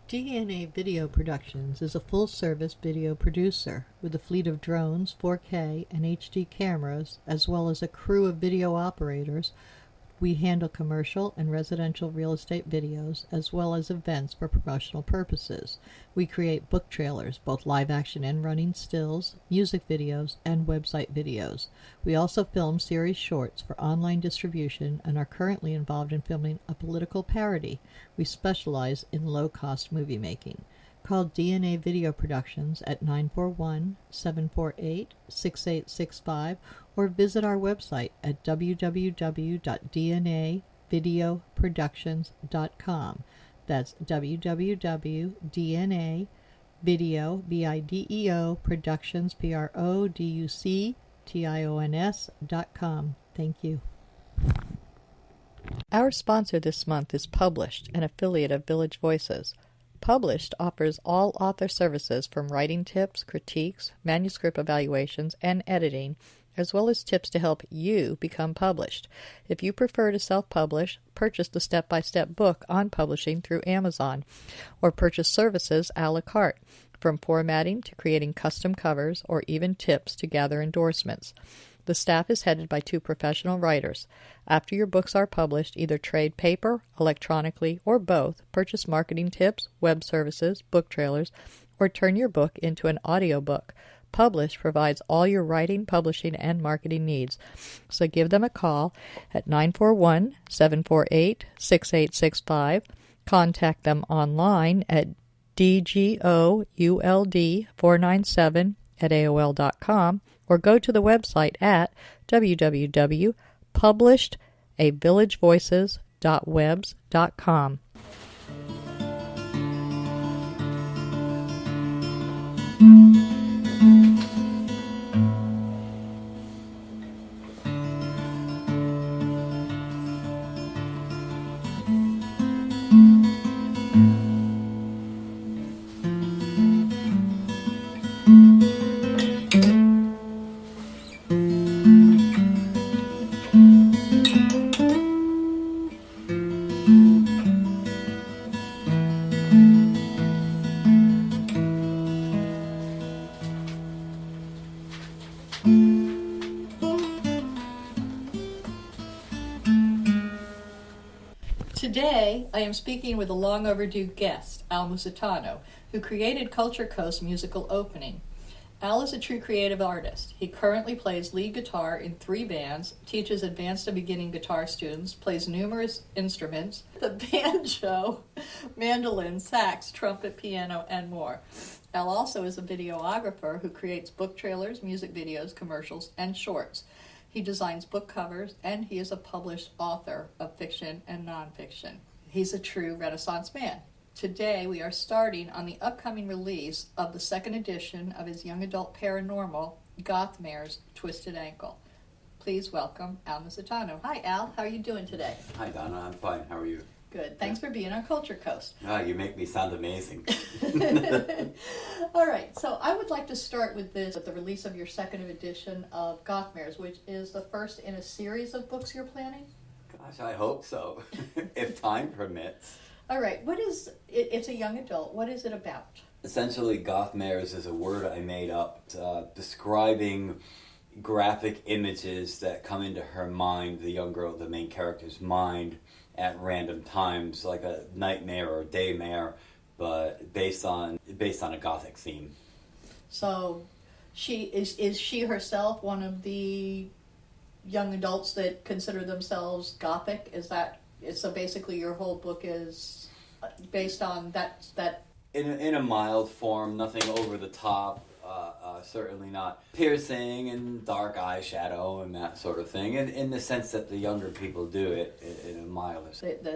DNA Video Productions is a full-service video producer with a fleet of drones, 4K, and HD cameras, as well as a crew of video operators. We handle commercial and residential real estate videos, as well as events for promotional purposes. We create book trailers, both live-action and running stills, music videos, and website videos. We also film series shorts for online distribution and are currently involved in filming a political parody. We specialize in low-cost movie making. Call DNA Video Productions at 941-748-6865 or visit our website at www.dnavideoproductions.com. That's www.dnavideoproductions.com. Thank you. Our sponsor this month is Published, an affiliate of Village Voices. Published offers all author services from writing tips, critiques, manuscript evaluations, and editing, as well as tips to help you become published. If you prefer to self-publish, purchase the step-by-step book on publishing through Amazon, or purchase services a la carte, from formatting to creating custom covers, or even tips to gather endorsements. The staff is headed by 2 professional writers. After your books are published, either trade paper, electronically, or both, purchase marketing tips, web services, book trailers, or turn your book into an audiobook. Publish provides all your writing, publishing, and marketing needs. So give them a call at 941-748-6865. Contact them online at dgould497@aol.com or go to the website at www.publishedavillagevoices.webs.com. Today, I am speaking with a long overdue guest, Al Musitano, who created Culture Coast's musical opening. Al is a true creative artist. He currently plays lead guitar in 3 bands, teaches advanced and beginning guitar students, plays numerous instruments, the banjo, mandolin, sax, trumpet, piano, and more. Al also is a videographer who creates book trailers, music videos, commercials, and shorts. He designs book covers, and he is a published author of fiction and nonfiction. He's a true Renaissance man. Today, we are starting on the upcoming release of the 2nd edition of his young adult paranormal, Gothmare's Twisted Ankle. Please welcome Al Musitano. Hi, Al. How are you doing today? Hi, Donna. I'm fine. How are you? Good. Thanks for being on Culture Coast. You make me sound amazing. All right. So I would like to start with the release of your 2nd edition of Gothmare's, which is the first in a series of books you're planning? Gosh, I hope so, if time permits. All right. It's a young adult. What is it about? Essentially, Gothmares is a word I made up describing graphic images that come into her mind, the young girl, the main character's mind, at random times, like a nightmare or a daymare, but based on a gothic theme. So, is she herself one of the young adults that consider themselves gothic? So basically your whole book is based on that? In a mild form, nothing over the top, certainly not piercing and dark eyeshadow and that sort of thing, in the sense that the younger people do it in a milder sense.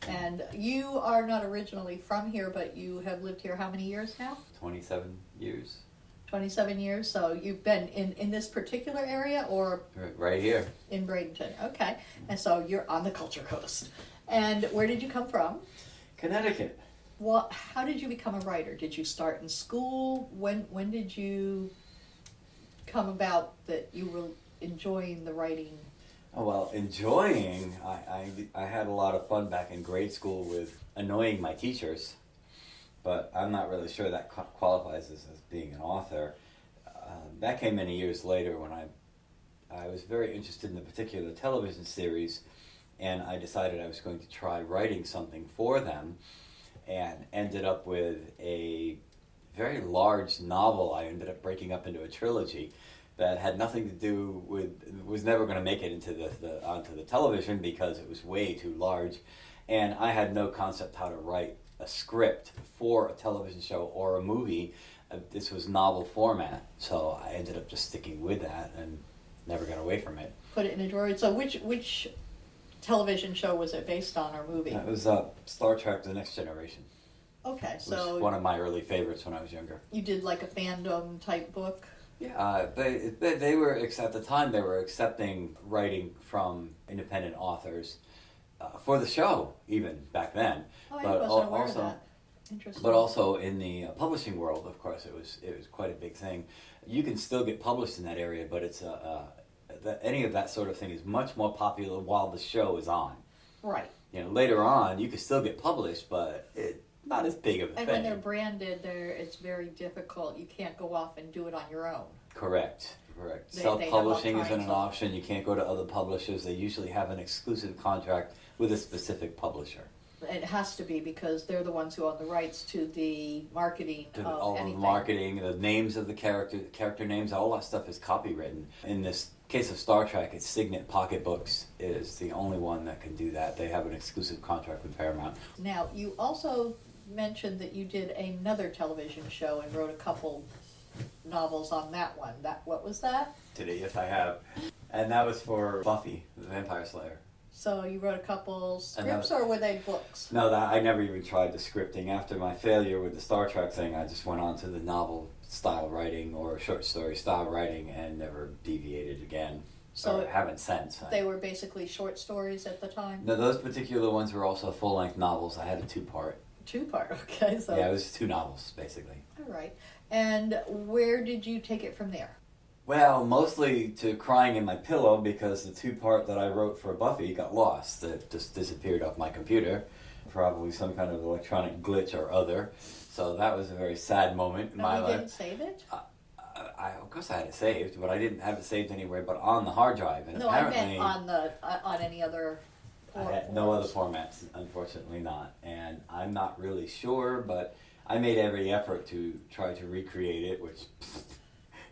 And you are not originally from here, but you have lived here how many years now? 27 years. 27 years, so you've been in this particular area, or? Right here. In Bradenton, okay. And so you're on the Culture Coast. And where did you come from? Connecticut. How did you become a writer? Did you start in school? When did you come about that you were enjoying the writing? Oh, well, enjoying, I had a lot of fun back in grade school with annoying my teachers. but I'm not really sure that qualifies as being an author. That came many years later when I was very interested in a particular television series, and I decided I was going to try writing something for them, and ended up with a very large novel I ended up breaking up into a trilogy that had nothing to do with, was never going to make it into onto the television because it was way too large, and I had no concept how to write a script for a television show or a movie. This was novel format, so I ended up just sticking with that and never got away from it. Put it in a drawer. So which television show was it based on, or movie? It was Star Trek: The Next Generation. Okay, Which so was one of my early favorites when I was younger. you did like a fandom type book? Yeah, they were, at the time, they were accepting writing from independent authors for the show, even back then. Oh, I But wasn't aware also, of that. Interesting. But also in the publishing world, of course, it was quite a big thing. You can still get published in that area, but it's any of that sort of thing is much more popular while the show is on. Right. You know, later on, you can still get published, but it's not as big of a thing. And when they're branded, it's very difficult. You can't go off and do it on your own. Correct. They Self-publishing have all isn't an kinds of- option. You can't go to other publishers. They usually have an exclusive contract with a specific publisher. It has to be because they're the ones who own the rights to the marketing of All anything. the marketing, the names of the character names, all that stuff is copywritten. In this case of Star Trek, it's Signet Pocketbooks is the only one that can do that. They have an exclusive contract with Paramount. Now, you also mentioned that you did another television show and wrote a couple novels on that one. What was that? Today, yes, I have. And that was for Buffy, the Vampire Slayer. So you wrote a couple And scripts, or were they books? No, I never even tried the scripting. After my failure with the Star Trek thing, I just went on to the novel style writing or short story style writing and never deviated again. So or haven't since. They were basically short stories at the time? No, those particular ones were also full-length novels. I had a two-part. Two-part, okay. So. Yeah, it was two novels, basically. All right. And where did you take it from there? Well, mostly to crying in my pillow because the two-part that I wrote for Buffy got lost. It just disappeared off my computer. Probably some kind of electronic glitch or other. So that was a very sad moment in my life. You didn't save it? Of course I had it saved, but I didn't have it saved anywhere but on the hard drive. And No, I apparently, meant on any other I had no other formats, unfortunately not. And I'm not really sure, but I made every effort to try to recreate it, which,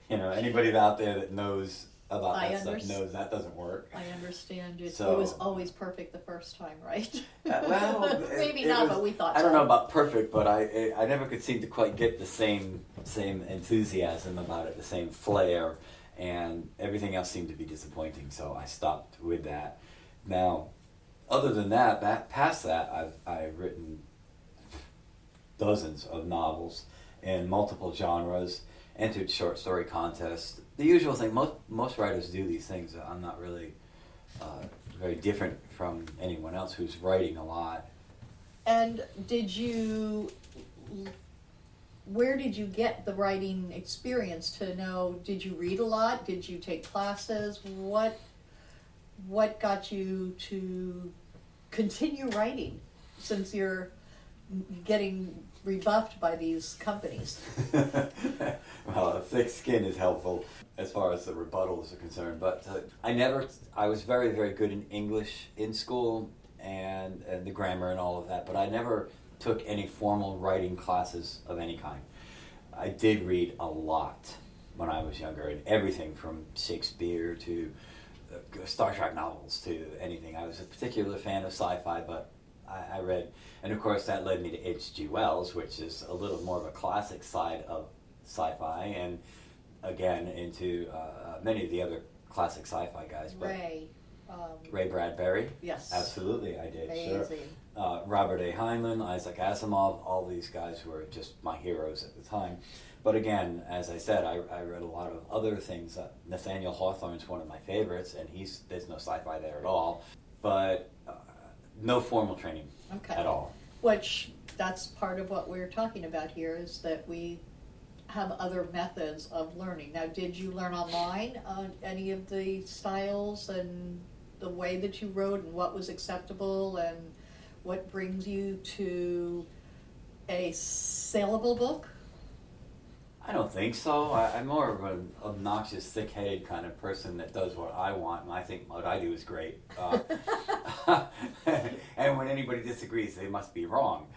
you know, anybody out there that knows about that stuff knows that doesn't work. I understand. It So- was always perfect the first time, right? Well, Maybe it not, was- but we thought I don't so. know about perfect, but I never could seem to quite get the same enthusiasm about it, the same flair, and everything else seemed to be disappointing. So I stopped with that. Now, other than that, past that, I've written dozens of novels in multiple genres, entered short story contests. The usual thing. Most writers do these things. I'm not really very different from anyone else who's writing a lot. And where did you get the writing experience to know? Did you read a lot? Did you take classes? What got you to continue writing since you're getting rebuffed by these companies? Well, a thick skin is helpful as far as the rebuttals are concerned. But I was very, very good in English in school and the grammar and all of that, but I never took any formal writing classes of any kind. I did read a lot when I was younger, and everything from Shakespeare to Star Trek novels to anything. I was a particular fan of sci-fi, but I read, and of course that led me to H.G. Wells, which is a little more of a classic side of sci-fi, and again into many of the other classic sci-fi guys. But Ray Bradbury. Yes. Absolutely, I did. Amazing. Sure. Robert A. Heinlein, Isaac Asimov, all these guys were just my heroes at the time. But again, as I said, I read a lot of other things. Nathaniel Hawthorne's one of my favorites, and there's no sci-fi there at all. But no formal training at all. Which, that's part of what we're talking about here, is that we have other methods of learning. Now, did you learn online any of the styles and the way that you wrote and what was acceptable and what brings you to a saleable book? I don't think so. I'm more of an obnoxious, thick-headed kind of person that does what I want, and I think what I do is great. And when anybody disagrees, they must be wrong.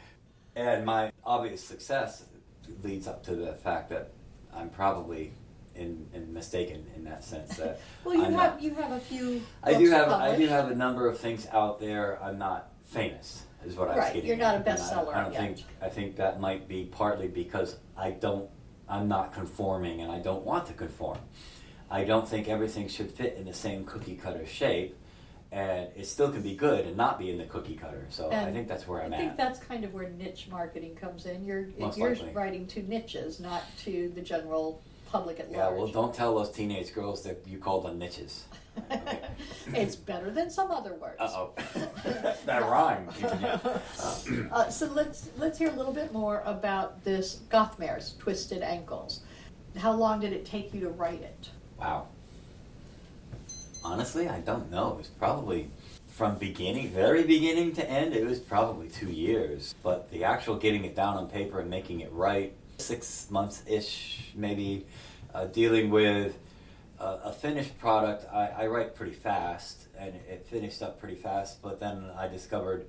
And my obvious success leads up to the fact that I'm probably mistaken in that sense. That Well, you have a few books I do have published. a number of things out there. I'm not famous, is what I was Right, getting you're not at. a bestseller I don't yet. I think that might be partly because I'm not conforming, and I don't want to conform. I don't think everything should fit in the same cookie cutter shape, and it still can be good and not be in the cookie cutter. So And I think that's where I'm I think at. that's kind of where niche marketing comes in. You're Most likely. writing to niches, not to the general public at Yeah, large. well, don't tell those teenage girls that you call them niches. It's better than some other words. Uh-oh. That rhymed. So let's hear a little bit more about this Gothmare's Twisted Ankles. How long did it take you to write it? Wow. Honestly, I don't know. It was probably from very beginning to end, it was probably 2 years. But the actual getting it down on paper and making it right, 6 months-ish, maybe. Dealing with a finished product, I write pretty fast, and it finished up pretty fast. But then I discovered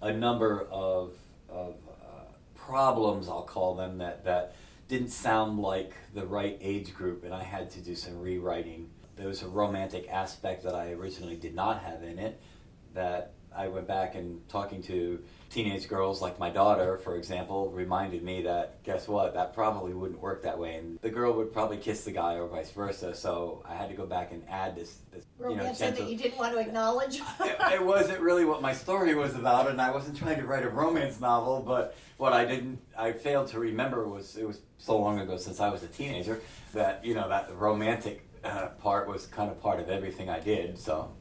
a number of problems, I'll call them, that didn't sound like the right age group, and I had to do some rewriting. There was a romantic aspect that I originally did not have in it, that I went back and talking to teenage girls like my daughter, for example, reminded me that, guess what, that probably wouldn't work that way, and the girl would probably kiss the guy or vice versa, so I had to go back and add this Romance gentle... that you didn't want to acknowledge? It wasn't really what my story was about, and I wasn't trying to write a romance novel, but what I failed to remember was, it was so long ago since I was a teenager, that, that romantic part was kind of part of everything I did, so...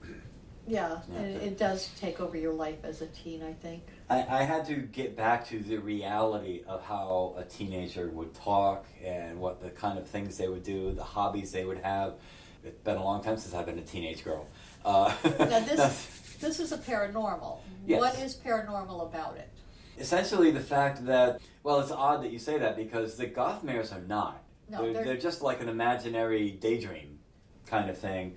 Yeah, and it does take over your life as a teen, I think. I had to get back to the reality of how a teenager would talk and what the kind of things they would do, the hobbies they would have. It's been a long time since I've been a teenage girl. Now this is a paranormal. Yes. What is paranormal about it? Essentially the fact that, well, it's odd that you say that because the Gothmares are not. No, they're just like an imaginary daydream kind of thing.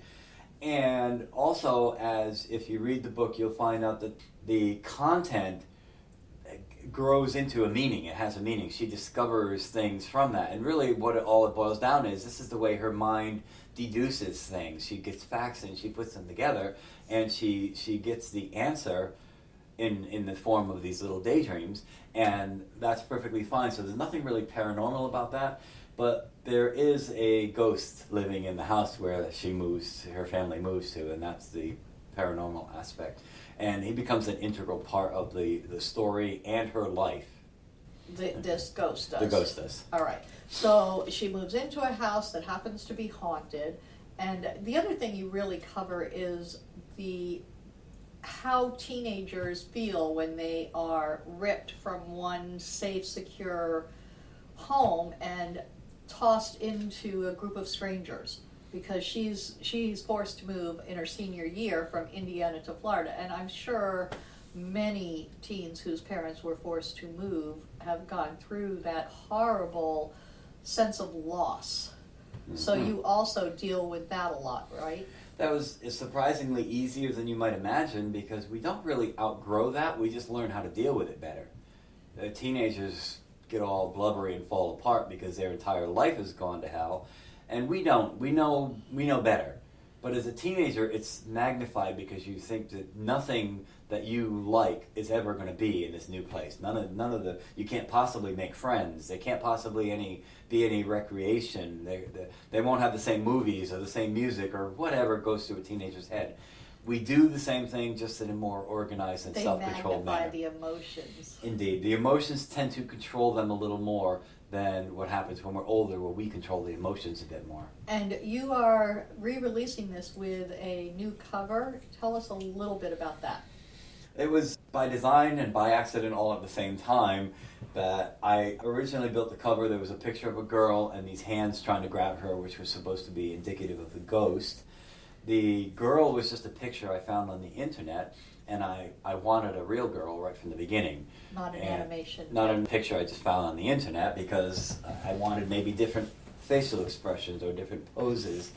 And also, as if you read the book, you'll find out that the content grows into a meaning. It has a meaning. She discovers things from that. And really what it boils down is, this is the way her mind deduces things. She gets facts and she puts them together, and she gets the answer in the form of these little daydreams, and that's perfectly fine. So there's nothing really paranormal about that. But there is a ghost living in the house where her family moves to, and that's the paranormal aspect. And he becomes an integral part of the story and her life. This ghost does? The ghost does. All right. So she moves into a house that happens to be haunted, and the other thing you really cover is how teenagers feel when they are ripped from one safe, secure home and tossed into a group of strangers, because she's forced to move in her senior year from Indiana to Florida. And I'm sure many teens whose parents were forced to move have gone through that horrible sense of loss. Mm-hmm. So you also deal with that a lot, right? That is surprisingly easier than you might imagine, because we don't really outgrow that. We just learn how to deal with it better. The teenagers get all blubbery and fall apart because their entire life has gone to hell, and we don't. We know better. But as a teenager, it's magnified because you think that nothing that you like is ever going to be in this new place. None of you can't possibly make friends. There can't possibly be any recreation. They won't have the same movies or the same music or whatever goes through a teenager's head. We do the same thing, just in a more organized and self-controlled manner. They magnify the emotions. Indeed. The emotions tend to control them a little more than what happens when we're older, where we control the emotions a bit more. And you are re-releasing this with a new cover. Tell us a little bit about that. It was by design and by accident all at the same time that I originally built the cover. There was a picture of a girl and these hands trying to grab her, which was supposed to be indicative of the ghost. The girl was just a picture I found on the internet, and I wanted a real girl right from the beginning. Not an animation. Not a picture I just found on the internet, because I wanted maybe different facial expressions or different poses,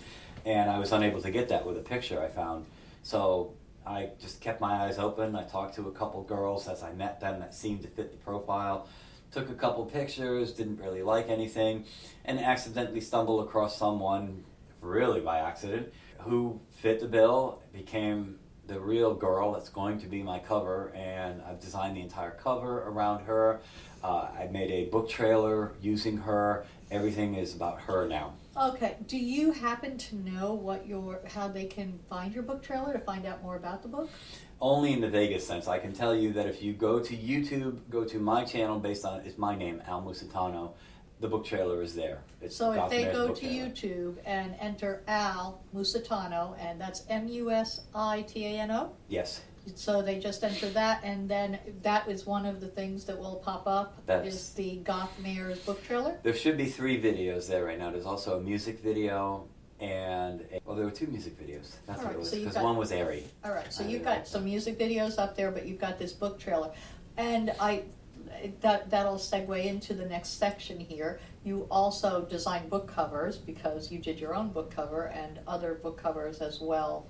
and I was unable to get that with a picture I found. So I just kept my eyes open. I talked to a couple girls as I met them that seemed to fit the profile. Took a couple pictures, didn't really like anything, and accidentally stumbled across someone, really by accident, who fit the bill, became the real girl that's going to be my cover, and I've designed the entire cover around her. I made a book trailer using her. Everything is about her now. Okay. Do you happen to know how they can find your book trailer to find out more about the book? Only in the Vegas sense. I can tell you that if you go to YouTube, go to my channel based on it's my name, Al Musitano, the book trailer is there. It's so if Goth they Mayor's go book to trailer. YouTube and enter Al Musitano, and that's Musitano? Yes. So they just enter that, and then that is one of the things that will pop up, is the Goth Mayor's book trailer? There should be 3 videos there right now. There's also a music video, and there were 2 music videos. That's All what right, it was, so you've because got- one was airy. All right, so you've got some music videos up there, but you've got this book trailer. And that'll segue into the next section here. You also design book covers, because you did your own book cover and other book covers as well.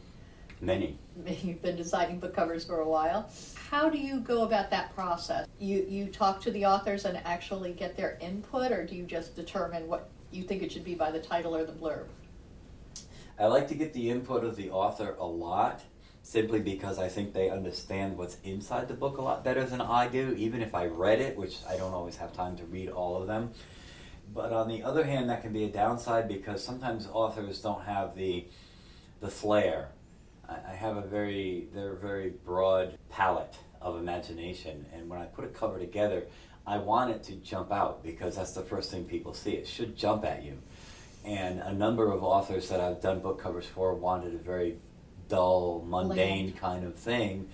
Many. You've been designing book covers for a while. How do you go about that process? You talk to the authors and actually get their input, or do you just determine what you think it should be by the title or the blurb? I like to get the input of the author a lot, simply because I think they understand what's inside the book a lot better than I do, even if I read it, which I don't always have time to read all of them. But on the other hand, that can be a downside, because sometimes authors don't have the flair. I have they're a very broad palette of imagination, and when I put a cover together, I want it to jump out, because that's the first thing people see. It should jump at you. And a number of authors that I've done book covers for wanted a very dull, mundane kind of thing,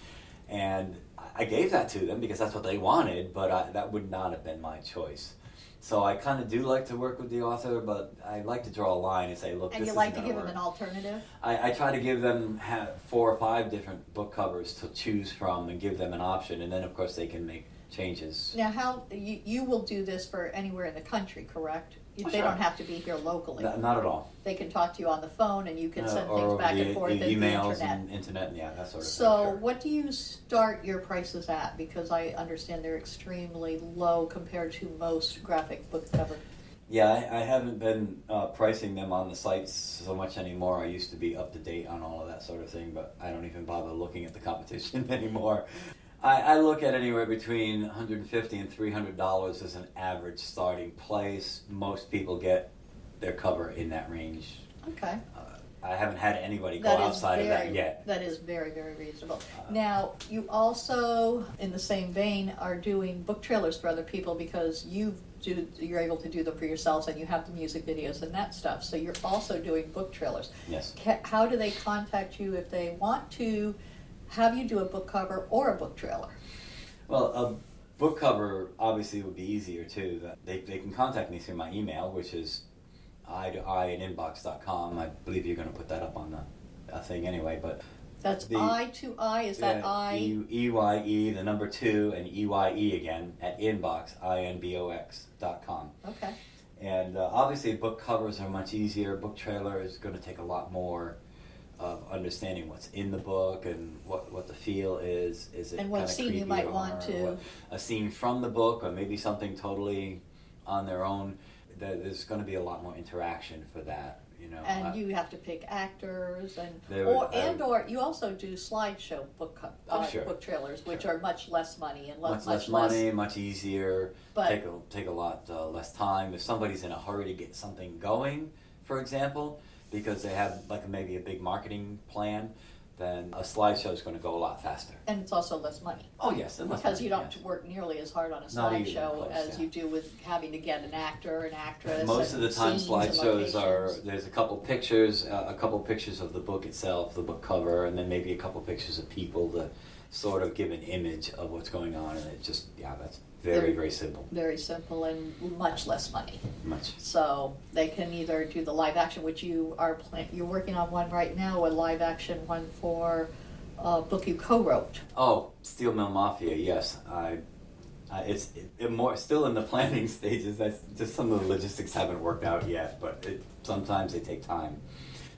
and I gave that to them because that's what they wanted, but that would not have been my choice. So I kind of do like to work with the author, but I like to draw a line and say, look, And this you isn't like to gonna give work. them an alternative? I try to give them 4 or 5 different book covers to choose from and give them an option, and then of course they can make changes. Now, how you will do this for anywhere in the country, correct? They Sure. don't have to be here locally. Not at all. They can talk to you on the phone, and you can send things Or back via and forth at the emails internet. and internet, and yeah, that sort of thing. So, Sure. what do you start your prices at? Because I understand they're extremely low compared to most graphic book cover. Yeah, I haven't been pricing them on the sites so much anymore. I used to be up to date on all of that sort of thing, but I don't even bother looking at the competition anymore. I look at anywhere between $150 and $300 as an average starting place. Most people get their cover in that range. Okay. I haven't had anybody go That is outside of that very- yet. That is very, very reasonable. Now, you also, in the same vein, are doing book trailers for other people, because you're able to do them for yourselves, and you have the music videos and that stuff. So you're also doing book trailers. Yes. How do they contact you if they want to have you do a book cover or a book trailer? Well, a book cover obviously would be easier too. They can contact me through my email, which is i@inbox.com. I believe you're going to put that up on the thing anyway, but That's I to I. Is that I? EYE, the number 2, and EYE again at inbox, INBOX.com. Okay. And obviously book covers are much easier. Book trailer is going to take a lot more of understanding what's in the book and what the feel is. Is it And what kinda scene you creepy might or want horror, to- or a scene from the book, or maybe something totally on their own. There's going to be a lot more interaction for that. And you have to pick actors, There or would- you also do slideshow book Sure. book trailers, which Sure. are much less money and much less money, much easier, But- take a lot less time. If somebody's in a hurry to get something going, for example, because they have maybe a big marketing plan, then a slideshow is going to go a lot faster. And it's also less money. Oh yes, and less Because money, you don't yes. work nearly as hard on a Not even slideshow close, as yeah. you do with having to get an actor, an actress. Most of and the time, scenes and slideshows are locations. there's a couple pictures of the book itself, the book cover, and then maybe a couple pictures of people to sort of give an image of what's going on, and it just that's very, very simple. Very simple and much less money. Much. So they can either do the live action, which you're working on one right now, a live action one for book you co-wrote. Oh, Steel Mill Mafia, yes. It's more still in the planning stages. That's just some of the logistics haven't worked out yet, but sometimes they take time.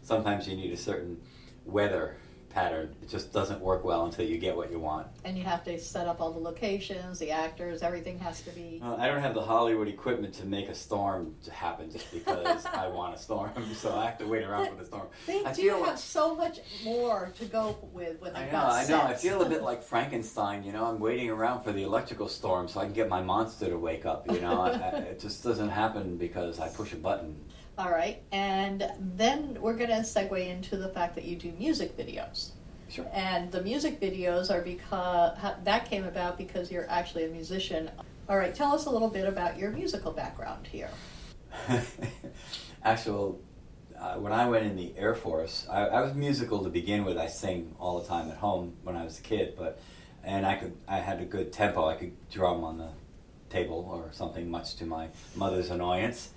Sometimes you need a certain weather pattern. It just doesn't work well until you get what you want. And you have to set up all the locations, the actors, everything has to be... Well, I don't have the Hollywood equipment to make a storm to happen just because I want a storm, so I have to wait around for the storm. They do have so much more to go with when they've got I know. I sets. feel a bit like Frankenstein, you know. I'm waiting around for the electrical storm so I can get my monster to wake up, you know. It just doesn't happen because I push a button. All right, and then we're going to segue into the fact that you do music videos. Sure. And the music videos are because that came about because you're actually a musician. All right, tell us a little bit about your musical background here. When I went in the Air Force, I was musical to begin with. I sang all the time at home when I was a kid, and I had a good tempo. I could drum on the table or something, much to my mother's annoyance.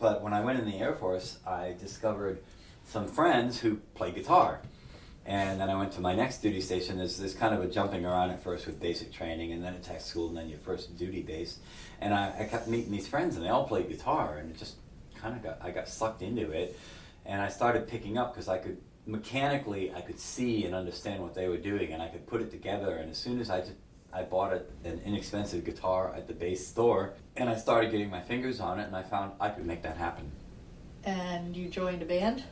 But when I went in the Air Force, I discovered some friends who played guitar. And then I went to my next duty station. There's kind of a jumping around at first with basic training, and then a tech school, and then your first duty base. And I kept meeting these friends, and they all played guitar, and it just kind of I got sucked into it. And I started picking up because I could see and understand what they were doing, and I could put it together. And as soon as I bought an inexpensive guitar at the base store, and I started getting my fingers on it, and I found I could make that happen. And you joined a band?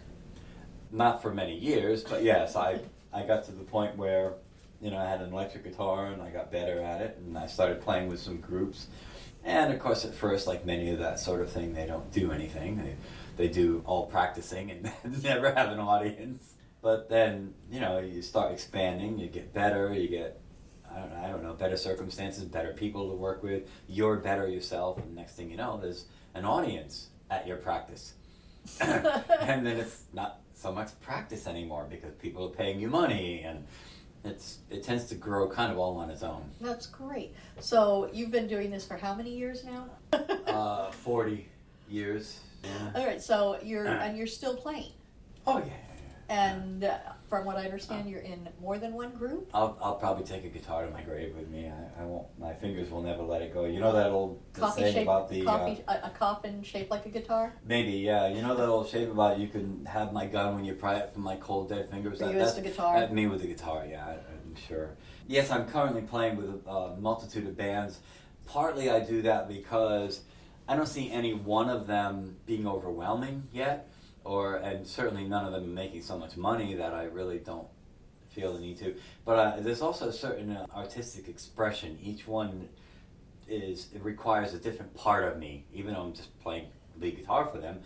Not for many years, but yes, I got to the point where, you know, I had an electric guitar, and I got better at it, and I started playing with some groups. And of course, at first, like many of that sort of thing, they don't do anything. They do all practicing and never have an audience. But then, you know, you start expanding, you get better, you get, I don't know, better circumstances, better people to work with. You're better yourself, and next thing you know, there's an audience at your practice. And then it's not so much practice anymore because people are paying you money, and it tends to grow kind of all on its own. That's great. So you've been doing this for how many years now? 40 years. Yeah. All right, so you're still playing. Oh yeah. And from what I understand, you're in more than one group? I'll probably take a guitar to my grave with me. I won't. My fingers will never let it go. You know that old saying about the a coffin shaped like a guitar? Maybe, yeah. You know that old shape about you can have my gun when you pry it from my cold dead fingers. That's the guitar. Me with the guitar. Yeah, I'm sure. Yes, I'm currently playing with a multitude of bands. Partly I do that because I don't see any one of them being overwhelming yet. And certainly none of them are making so much money that I really don't feel the need to. But there's also a certain artistic expression. Each one it requires a different part of me, even though I'm just playing lead guitar for them.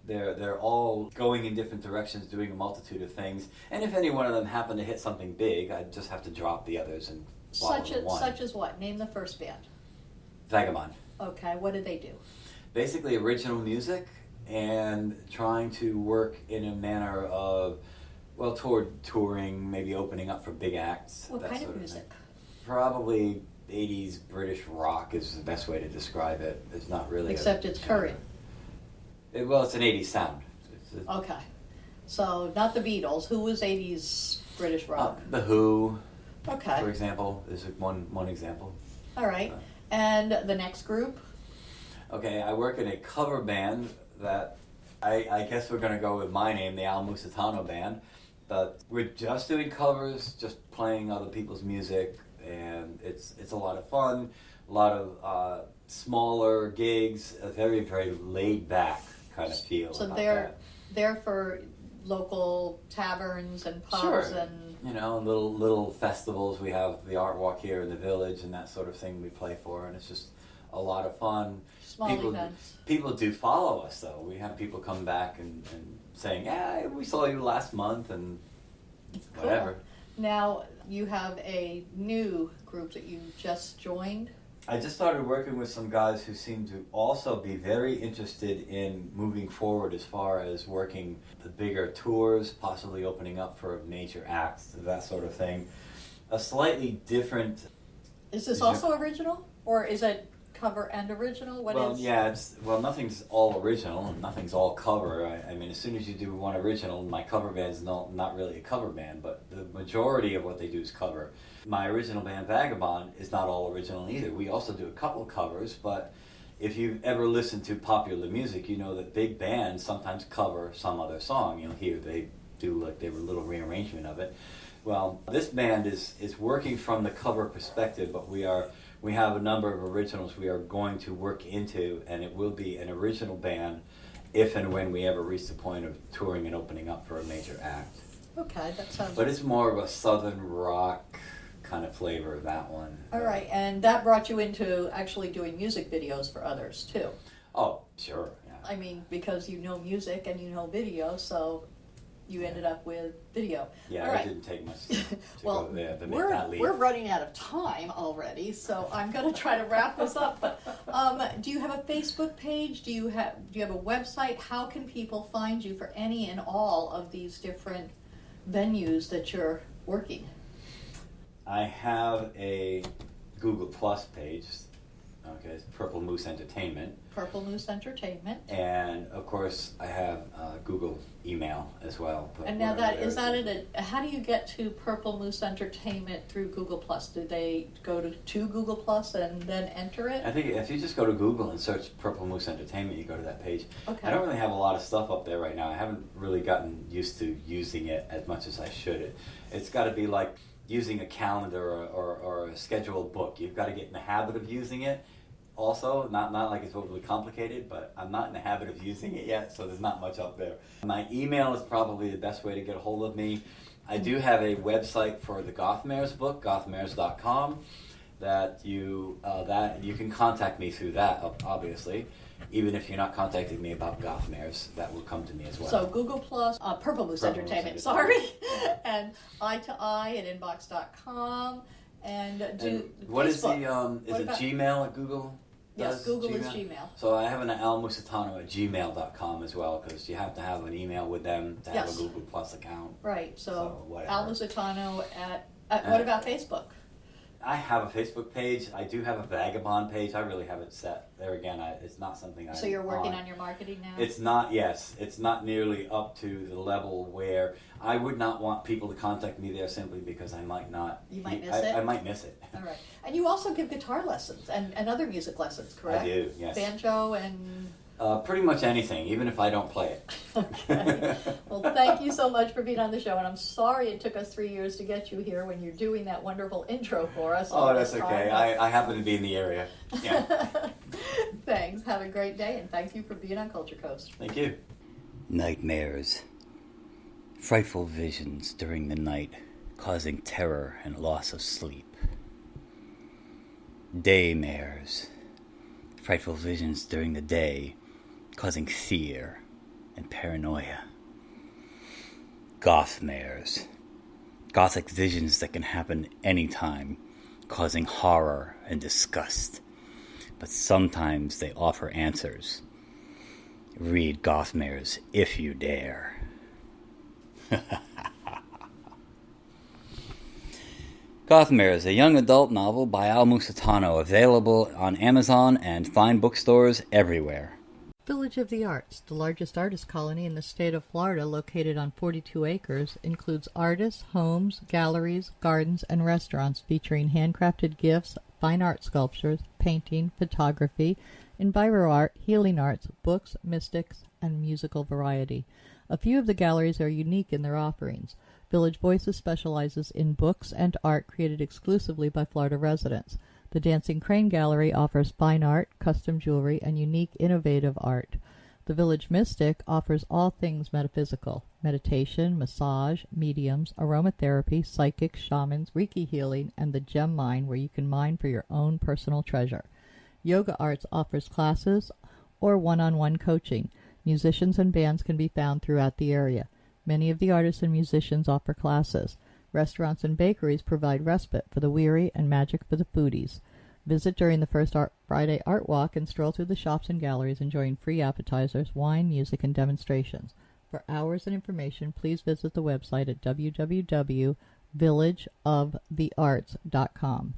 They're all going in different directions, doing a multitude of things. And if any one of them happen to hit something big, I just have to drop the others and follow the one. Such as what? Name the first band. Vagabond. Okay, what do they do? Basically original music, and trying to work in a manner of, well, toward touring, maybe opening up for big acts. What kind of music? Probably 80s British rock is the best way to describe it. It's not really Except it's current. Well, it's an 80s sound. Okay. So, not the Beatles. Who was 80s British rock? The Who, okay, for example, is one example. All right. And the next group? Okay, I work in a cover band that I guess we're going to go with my name, the Musitano Band. But we're just doing covers, just playing other people's music, and it's a lot of fun, a lot of smaller gigs, a very, very laid back kind of feel. So they're for local taverns and pubs. Sure. And you know, little festivals. We have the Art Walk here in the village and that sort of thing we play for, and it's just a lot of fun. Small events. People do follow us, though. We have people come back and saying, yeah, we saw you last month, and whatever. Cool. Now, you have a new group that you just joined. I just started working with some guys who seem to also be very interested in moving forward as far as working the bigger tours, possibly opening up for major acts, that sort of thing. A slightly different... Is this also original? Or is it cover and original? What Well, is? yeah, nothing's all original and nothing's all cover. I mean, as soon as you do one original, my cover band's not really a cover band, but the majority of what they do is cover. My original band, Vagabond, is not all original either. We also do a couple of covers, but if you've ever listened to popular music, you know that big bands sometimes cover some other song. You'll hear they do like they were a little rearrangement of it. Well, this band is working from the cover perspective, but we have a number of originals we are going to work into, and it will be an original band if and when we ever reach the point of touring and opening up for a major act. Okay, that sounds. But it's more of a southern rock kind of flavor, that one. All right, and that brought you into actually doing music videos for others too. Oh, sure. Yeah. I mean, because you know music and you know video, so you ended up with video. Yeah, All right. it didn't take much to Well, go there to make that leap. we're running out of time already, so I'm going to try to wrap this up. But do you have a Facebook page? Do you have a website? How can people find you for any and all of these different venues that you're working? I have a Google Plus page. Okay, it's Purple Moose Entertainment. Purple Moose Entertainment. And of course, I have Google email as well. And now how do you get to Purple Moose Entertainment through Google Plus? Do they go to Google Plus and then enter it? I think if you just go to Google and search Purple Moose Entertainment, you go to that page. Okay. I don't really have a lot of stuff up there right now. I haven't really gotten used to using it as much as I should. It's got to be like using a calendar or a scheduled book. You've got to get in the habit of using it. Also, not like it's overly complicated, but I'm not in the habit of using it yet, so there's not much up there. My email is probably the best way to get a hold of me. I do have a website for the Gothmares book, gothmares.com, that you can contact me through that, obviously. Even if you're not contacting me about Gothmares, that will come to me as well. So Google Plus, Purple Moose Entertainment, sorry, and eye-to-eye at inbox.com, and what Facebook. is the, is it Gmail at Google? Yes, Google is Gmail. So I have an Musitano at gmail.com as well, because you have to have an email with them to have a Google Plus account. Right, so whatever. Musitano at what about Facebook? I have a Facebook page. I do have a Vagabond page. I really have it set. There again, it's not something So you're working on your marketing now? It's not, yes. It's not nearly up to the level where I would not want people to contact me there simply because I might not. You might miss it? I might miss it. All right. And you also give guitar lessons and other music lessons, correct? I do, yes. Banjo and... pretty much anything, even if I don't play it. Okay. Well, thank you so much for being on the show, and I'm sorry it took us 3 years to get you here when you're doing that wonderful intro for us. Oh, that's okay. I happen to be in the area. Yeah. Thanks. Have a great day, and thank you for being on Culture Coast. Thank you. Nightmares. Frightful visions during the night, causing terror and loss of sleep. Daymares. Frightful visions during the day, causing fear and paranoia. Gothmares. Gothic visions that can happen anytime, causing horror and disgust. But sometimes they offer answers. Read Gothmares if you dare. Gothmares, a young adult novel by Al Musitano, available on Amazon and fine bookstores everywhere. Village of the Arts, the largest artist colony in the state of Florida, located on 42 acres, includes artists, homes, galleries, gardens, and restaurants featuring handcrafted gifts, fine art sculptures, painting, photography, enviro art, healing arts, books, mystics, and musical variety. A few of the galleries are unique in their offerings. Village Voices specializes in books and art created exclusively by Florida residents. The Dancing Crane Gallery offers fine art, custom jewelry, and unique, innovative art. The Village Mystic offers all things metaphysical: meditation, massage, mediums, aromatherapy, psychics, shamans, Reiki healing, and the gem mine, where you can mine for your own personal treasure. Yoga Arts offers classes or one-on-one coaching. Musicians and bands can be found throughout the area. Many of the artists and musicians offer classes. Restaurants and bakeries provide respite for the weary and magic for the foodies. Visit during the first Friday Art Walk and stroll through the shops and galleries enjoying free appetizers, wine, music, and demonstrations. For hours and information, please visit the website at www.villageofthearts.com.